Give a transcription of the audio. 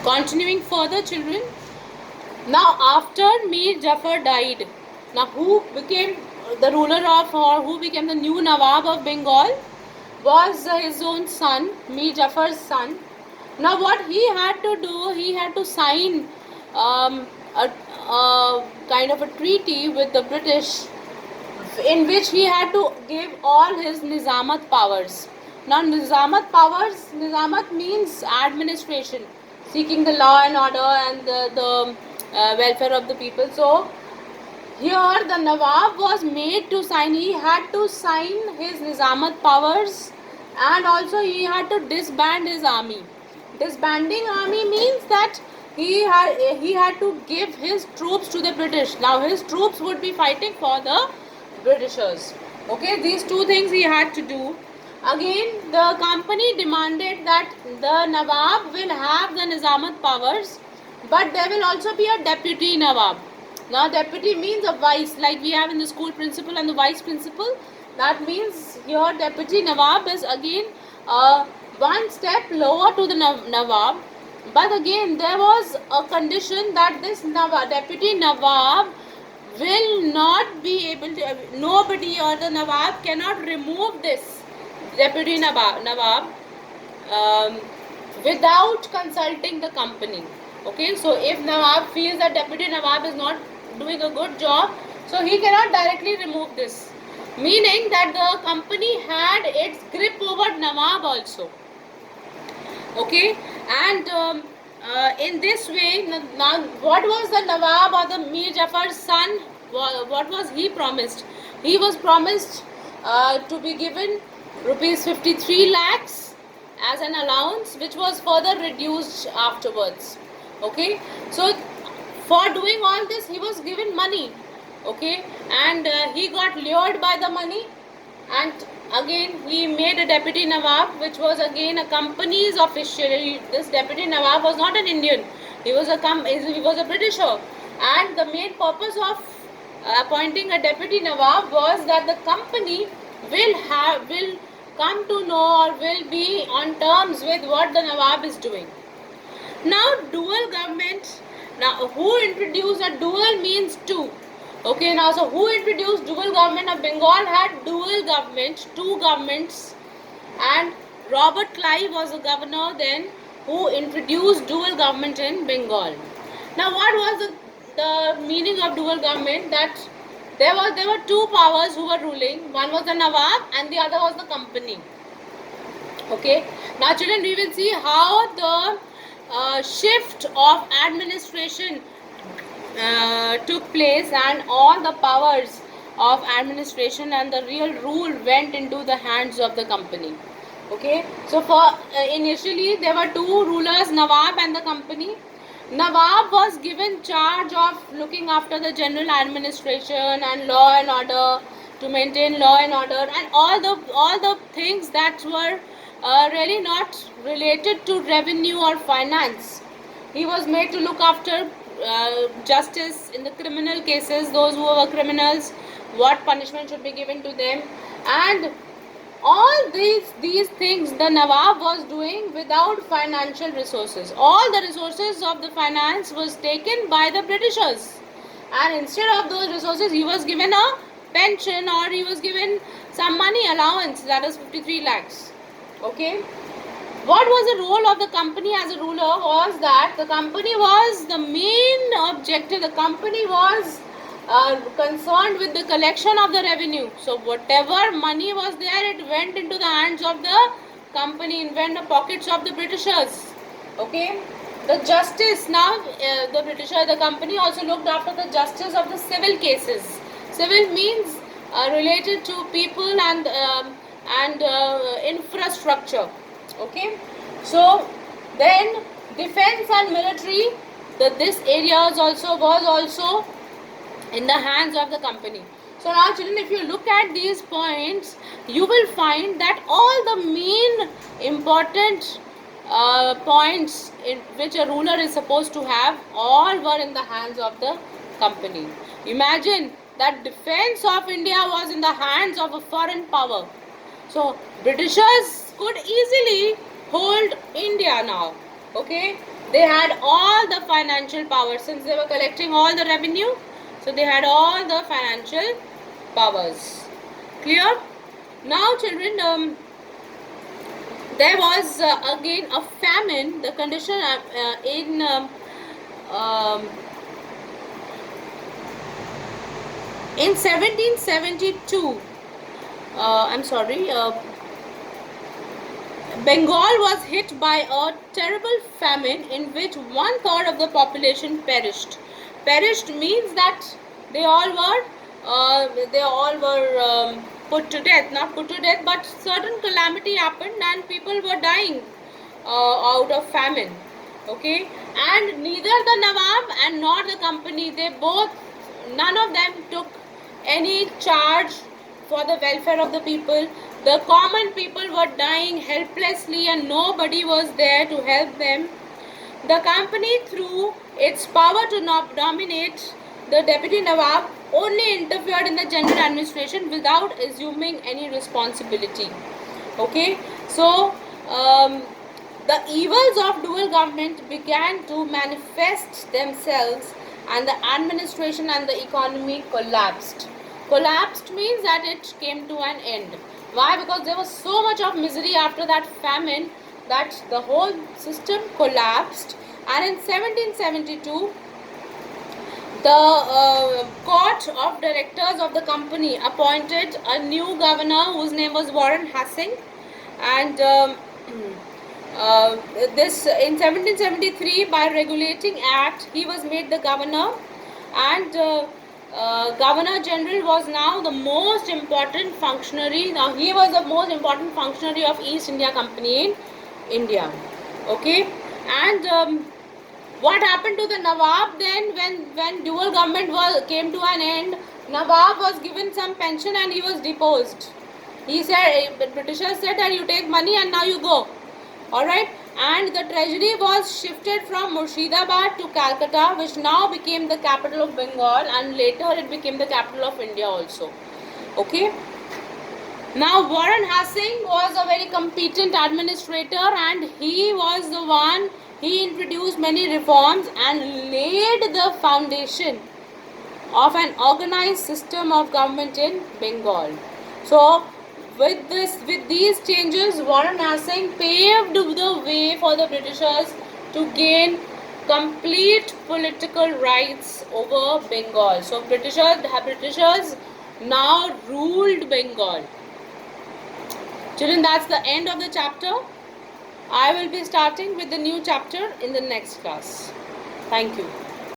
Continuing further, children. Now, after Mir Jafar died, now who became the ruler of, or who became the new Nawab of Bengal was his own son, Mir Jafar's son. Now, what he had to do, he had to sign a kind of a treaty with the British, in which he had to give all his Nizamat powers. Now, Nizamat means administration, seeking the law and order and the welfare of the people. So, here the Nawab was made to sign, he had to sign his Nizamat powers, and also he had to disband his army. Disbanding army means that he had to give his troops to the British. Now his troops would be fighting for the Britishers. Okay, these two things he had to do. Again, the company demanded that the Nawab will have the Nizamat powers, but there will also be a deputy Nawab. Now, deputy means a vice, like we have in the school principal and the vice principal. That means your deputy Nawab is again one step lower to the Nawab. But again, there was a condition that this deputy Nawab will not be able to, nobody or the Nawab cannot remove this deputy Nawab without consulting the company. Okay, so if Nawab feels that deputy Nawab is not doing a good job, so he cannot directly remove this, meaning that the company had its grip over Nawab also. Okay, and in this way, now what was the Nawab or the Mir Jafar's son, what was he promised? He was promised to be given rupees 53 lakhs as an allowance, which was further reduced afterwards. Okay, so for doing all this he was given money. Okay, and he got lured by the money, and again he made a deputy Nawab, which was again a company's official. This deputy Nawab was not an Indian, he was a Britisher, and the main purpose of appointing a deputy Nawab was that the company will come to know or will be on terms with what the Nawab is doing. Now, dual government. Now, who introduced a dual means two. Okay, now, so who introduced dual government? Of Bengal had dual government, two governments, and Robert Clive was the governor then who introduced dual government in Bengal. Now, what was the meaning of dual government? That there were two powers who were ruling. One was the Nawab and the other was the company. Okay, now children, we will see how the shift of administration took place, and all the powers of administration and the real rule went into the hands of the company. Okay, so for initially there were two rulers, Nawab and the company. Nawab was given charge of looking after the general administration and law and order, to maintain law and order, and all the things that were really not related to revenue or finance. He was made to look after justice in the criminal cases, those who were criminals, what punishment should be given to them, and all these things the Nawab was doing without financial resources. All the resources of the finance was taken by the Britishers, and instead of those resources he was given a pension, or he was given some money allowance, that is 53 lakhs. Okay, what was the role of the company as a ruler? Was that the company was the main objective. The company was concerned with the collection of the revenue. So whatever money was there, it went into the hands of the company, and went in the pockets of the Britishers. Okay, the justice. Now the company also looked after the justice of the civil cases. Civil means related to people and infrastructure. Okay, so then defense and military, this area was also in the hands of the company. So now children, if you look at these points, you will find that all the main important points in which a ruler is supposed to have, all were in the hands of the company. Imagine that defense of India was in the hands of a foreign power. So Britishers could easily hold India now. Okay, They had all the financial power since they were collecting all the revenue. So they had all the financial powers. Clear? Now children, there was again a famine. The condition in 1772, Bengal was hit by a terrible famine in which 1/3 of the population perished. Perished means that they all were put to death. Not put to death, but certain calamity happened and people were dying out of famine. Okay, and neither the Nawab and nor the company, none of them took any charge for the welfare of the people. The common people were dying helplessly and nobody was there to help them. The company, through its power to dominate the deputy Nawab, only interfered in the general administration without assuming any responsibility. Okay, so the evils of dual government began to manifest themselves and the administration and the economy collapsed. Collapsed means that it came to an end. Why? Because there was so much of misery after that famine that the whole system collapsed. And in 1772, the court of directors of the company appointed a new governor whose name was Warren Hastings, and this in 1773, by regulating act, he was made the governor, and Governor General was now the most important functionary. Now he was the most important functionary of East India Company in India. Okay, and what happened to the Nawab then when dual government came to an end? Nawab was given some pension and he was deposed. He said, Britishers said that you take money and now you go. Alright, and the treasury was shifted from Murshidabad to Calcutta, which now became the capital of Bengal, and later it became the capital of India also. Okay. Now Warren Hastings was a very competent administrator, and he was the one, he introduced many reforms and laid the foundation of an organized system of government in Bengal. So with these changes, Warren Hastings paved the way for the Britishers to gain complete political rights over Bengal. So Britishers now ruled Bengal. Children, that's the end of the chapter. I will be starting with the new chapter in the next class. Thank you.